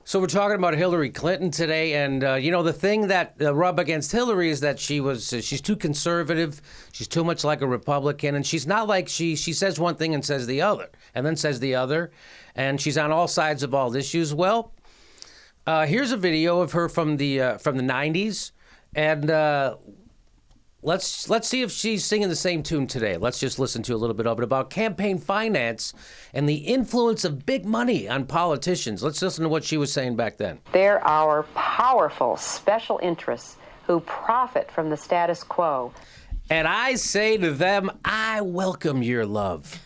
So we're talking about Hillary Clinton today, and the thing that rub against Hillary is that she's too conservative, she's too much like a Republican, and she's not like she says one thing and says the other, and then says the other, and she's on all sides of all issues. Well, here's a video of her from the 90s, and let's see if she's singing the same tune today. Let's just listen to a little bit of it about campaign finance and the influence of big money on politicians. Let's listen to what she was saying back then. There are powerful special interests who profit from the status quo. And I say to them, I welcome your love.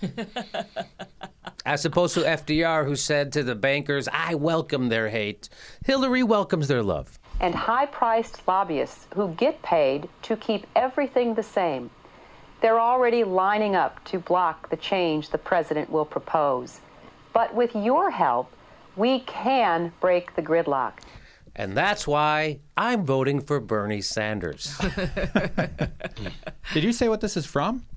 As opposed to FDR, who said to the bankers, I welcome their hate. Hillary welcomes their love. And high-priced lobbyists who get paid to keep everything the same. They're already lining up to block the change the president will propose. But with your help, we can break the gridlock. And that's why I'm voting for Bernie Sanders. Did you say what this is from?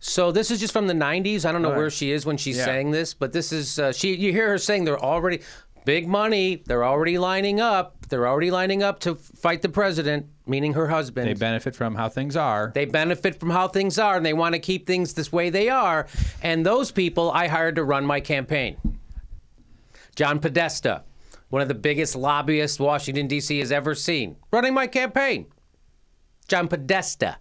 So this is just from the 90s. I don't know where she is when she's saying this, but this is, you hear her saying they're already... Big money. They're already lining up. They're already lining up to fight the president, meaning her husband. They benefit from how things are. They benefit from how things are, and they want to keep things this way they are. And those people I hired to run my campaign. John Podesta, one of the biggest lobbyists Washington, D.C. has ever seen, running my campaign. John Podesta.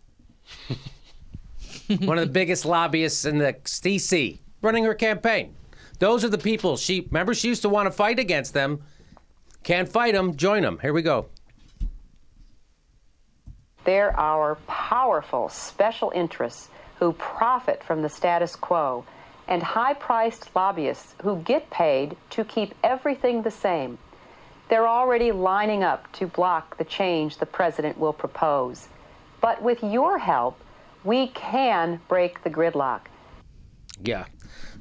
One of the biggest lobbyists in the D.C., running her campaign. Those are the people remember she used to want to fight against them. Can't fight them, join them. Here we go. There are powerful special interests who profit from the status quo and high-priced lobbyists who get paid to keep everything the same. They're already lining up to block the change the president will propose. But with your help, we can break the gridlock. Yeah.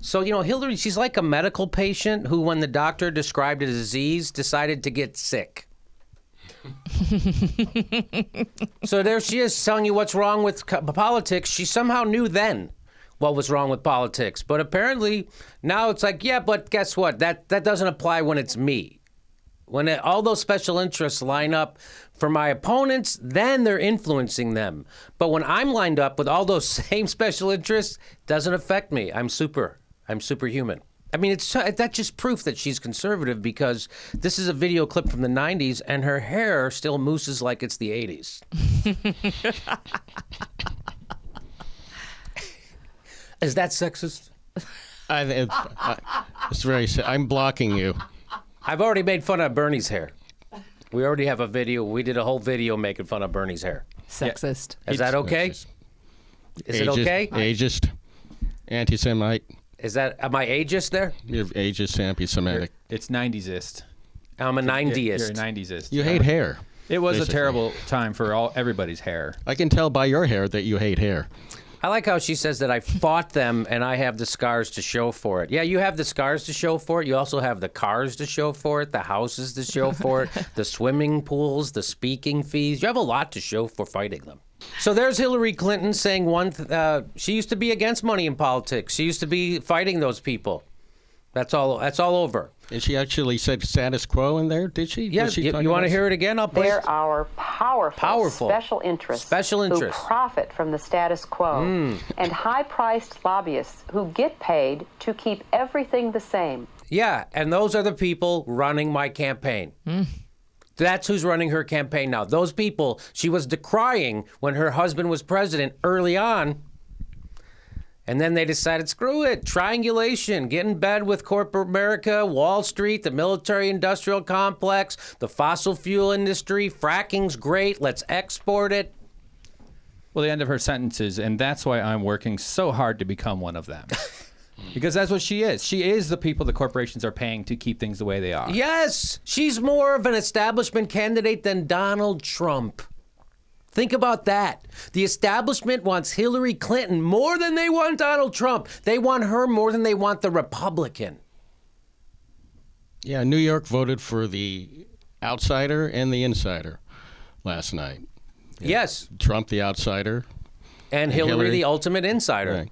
So, Hillary, she's like a medical patient who, when the doctor described a disease, decided to get sick. So there she is telling you what's wrong with politics. She somehow knew then what was wrong with politics. But apparently now it's like, yeah, but guess what? That doesn't apply when it's me. When all those special interests line up for my opponents, then they're influencing them. But when I'm lined up with all those same special interests, it doesn't affect me. I'm superhuman. I mean, that's just proof that she's conservative, because this is a video clip from the 90s and her hair still mooses like it's the 80s. Is that sexist? It's very. I'm blocking you. I've already made fun of Bernie's hair. We already have a video. We did a whole video making fun of Bernie's hair. Sexist. Is that okay? Is it okay? Ageist. Anti-Semite. Am I ageist there? You're ageist, anti-Semitic. It's 90s-ist. I'm a 90ist. You're a 90s-ist. You hate hair. It was basically a terrible time for everybody's hair. I can tell by your hair that you hate hair. I like how she says that I fought them and I have the scars to show for it. Yeah, you have the scars to show for it. You also have the cars to show for it, the houses to show for it, the swimming pools, the speaking fees. You have a lot to show for fighting them. So there's Hillary Clinton saying she used to be against money in politics. She used to be fighting those people. That's all over. And she actually said status quo in there, did she? Yeah, you want to hear it again? I'll play. There are powerful special interests who profit from the status quo and high-priced lobbyists who get paid to keep everything the same. Yeah, and those are the people running my campaign. That's who's running her campaign now. Those people she was decrying when her husband was president early on. And then they decided, screw it, triangulation, get in bed with corporate America, Wall Street, the military-industrial complex, the fossil fuel industry, fracking's great, let's export it. Well, the end of her sentences, and that's why I'm working so hard to become one of them. Because that's what she is. She is the people the corporations are paying to keep things the way they are. Yes, she's more of an establishment candidate than Donald Trump. Think about that. The establishment wants Hillary Clinton more than they want Donald Trump. They want her more than they want the Republican. Yeah, New York voted for the outsider and the insider last night. Yes. Trump, the outsider. And Hillary, the ultimate insider. Right.